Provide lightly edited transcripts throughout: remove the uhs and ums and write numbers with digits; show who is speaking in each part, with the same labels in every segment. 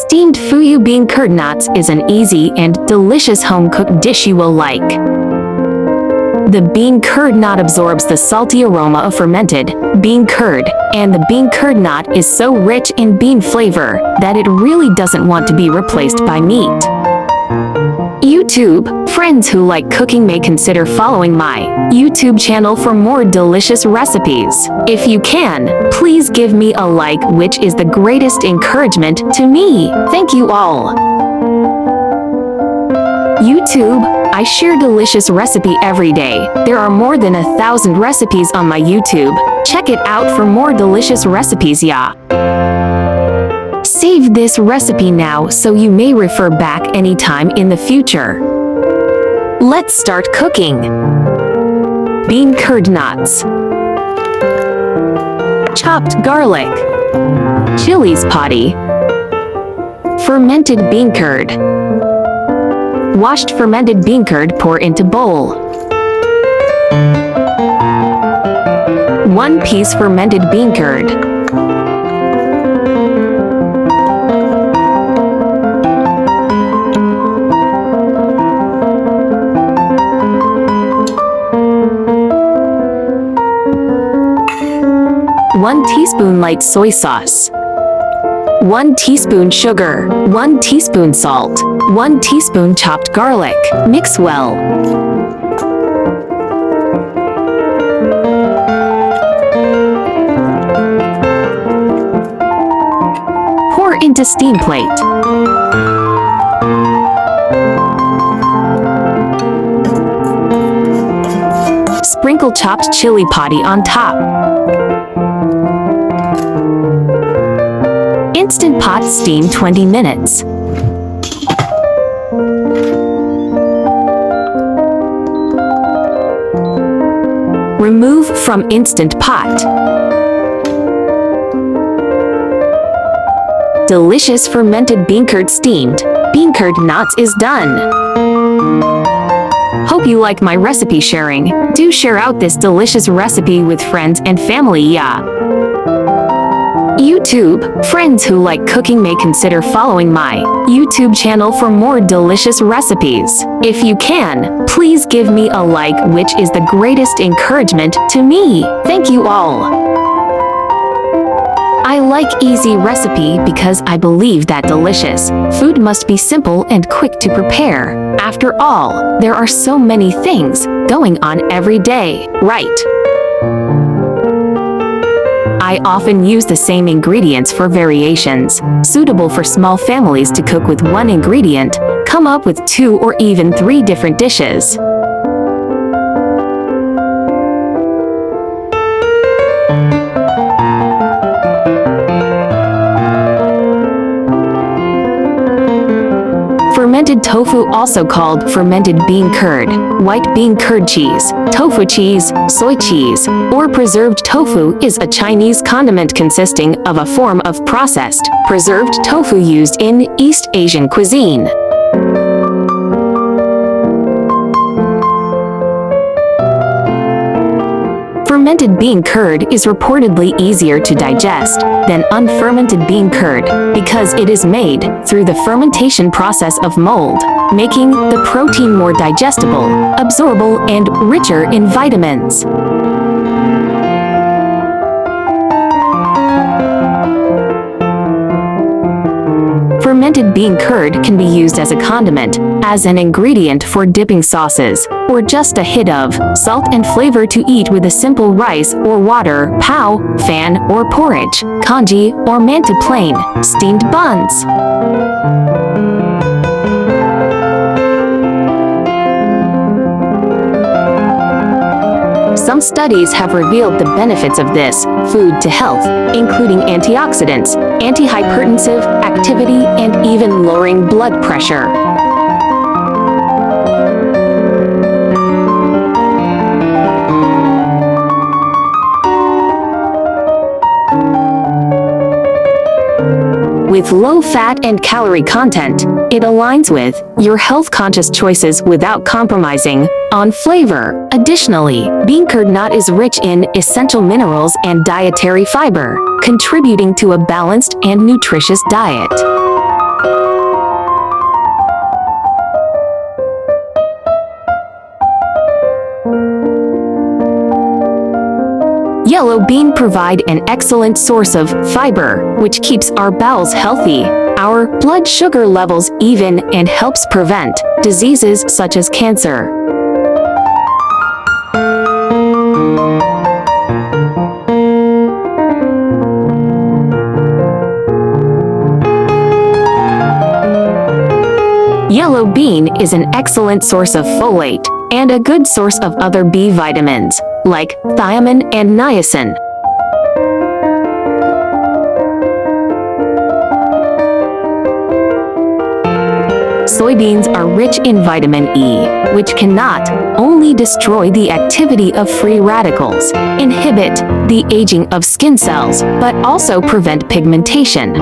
Speaker 1: Steamed fuyu beancurd nuts is an easy and delicious home-cooked dish you will like. The bean curd nut absorbs the salty aroma of fermented bean curd, and the bean curd nut is so rich in bean flavor that it really doesn't want to be replaced by meat. YouTube, friends who like cooking may consider following my YouTube channel for more delicious recipes. If you can, please give me a like, which is the greatest encouragement to me. Thank you all. YouTube, I share delicious recipe every day. There are more than 1,000 recipes on my YouTube. Check it out for more delicious recipes, yeah. Save this recipe now so you may refer back anytime in the future. Let's start cooking. Bean curd nuts. Chopped garlic. Chilies potty. Fermented bean curd. Washed fermented bean curd pour into bowl. 1 piece fermented bean curd. One teaspoon light soy sauce. 1 teaspoon sugar. 1 teaspoon salt. 1 teaspoon chopped garlic. Mix well. Pour into steam plate. Sprinkle chopped chili potty on top. Instant pot steam 20 minutes. Remove from instant pot. Delicious fermented beancurd steamed beancurd nuts is done. Hope you like my recipe sharing. Do share out this delicious recipe with friends and family, yeah. YouTube, friends who like cooking may consider following my YouTube channel for more delicious recipes. If you can, please give me a like, which is the greatest encouragement to me. Thank you all. I like easy recipe because I believe that delicious food must be simple and quick to prepare. After all, there are so many things going on every day, right? I often use the same ingredients for variations, suitable for small families to cook with 1 ingredient, come up with 2 or even 3 different dishes. Fermented tofu, also called fermented bean curd, white bean curd cheese, tofu cheese, soy cheese, or preserved tofu is a Chinese condiment consisting of a form of processed, preserved tofu used in East Asian cuisine. Fermented bean curd is reportedly easier to digest than unfermented bean curd because it is made through the fermentation process of mold, making the protein more digestible, absorbable, and richer in vitamins. Fermented bean curd can be used as a condiment, as an ingredient for dipping sauces, or just a hit of salt and flavor to eat with a simple rice or water, pao, fan, or porridge, congee, or manta plain, steamed buns. Some studies have revealed the benefits of this food to health, including antioxidants, antihypertensive activity, and even lowering blood pressure. With low fat and calorie content, it aligns with your health-conscious choices without compromising on flavor. Additionally, beancurd nut is rich in essential minerals and dietary fiber, contributing to a balanced and nutritious diet. Yellow bean provide an excellent source of fiber, which keeps our bowels healthy, our blood sugar levels even, and helps prevent diseases such as cancer. Yellow bean is an excellent source of folate and a good source of other B vitamins, like thiamine and niacin. Soybeans are rich in vitamin E, which can not only destroy the activity of free radicals, inhibit the aging of skin cells, but also prevent pigmentation.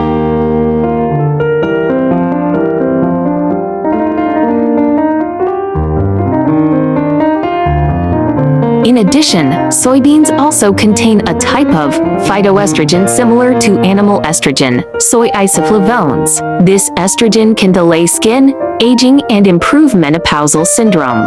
Speaker 1: In addition, soybeans also contain a type of phytoestrogen similar to animal estrogen, soy isoflavones. This estrogen can delay skin aging and improve menopausal syndrome.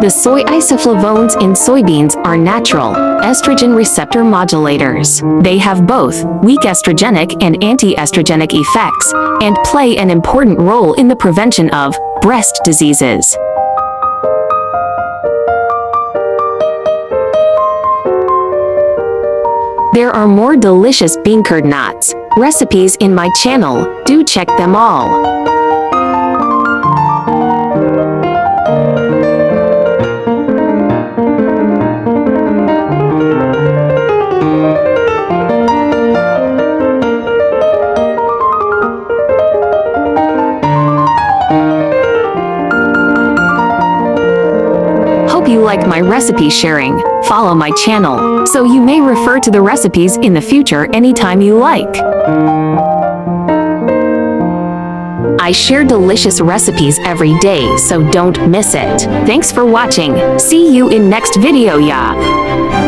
Speaker 1: The soy isoflavones in soybeans are natural estrogen receptor modulators. They have both weak estrogenic and anti-estrogenic effects and play an important role in the prevention of breast diseases. There are more delicious beancurd nuts recipes in my channel. Do check them all. Hope you like my recipe sharing. Follow my channel so you may refer to the recipes in the future anytime you like. I share delicious recipes every day, so don't miss it. Thanks for watching. See you in next video, ya.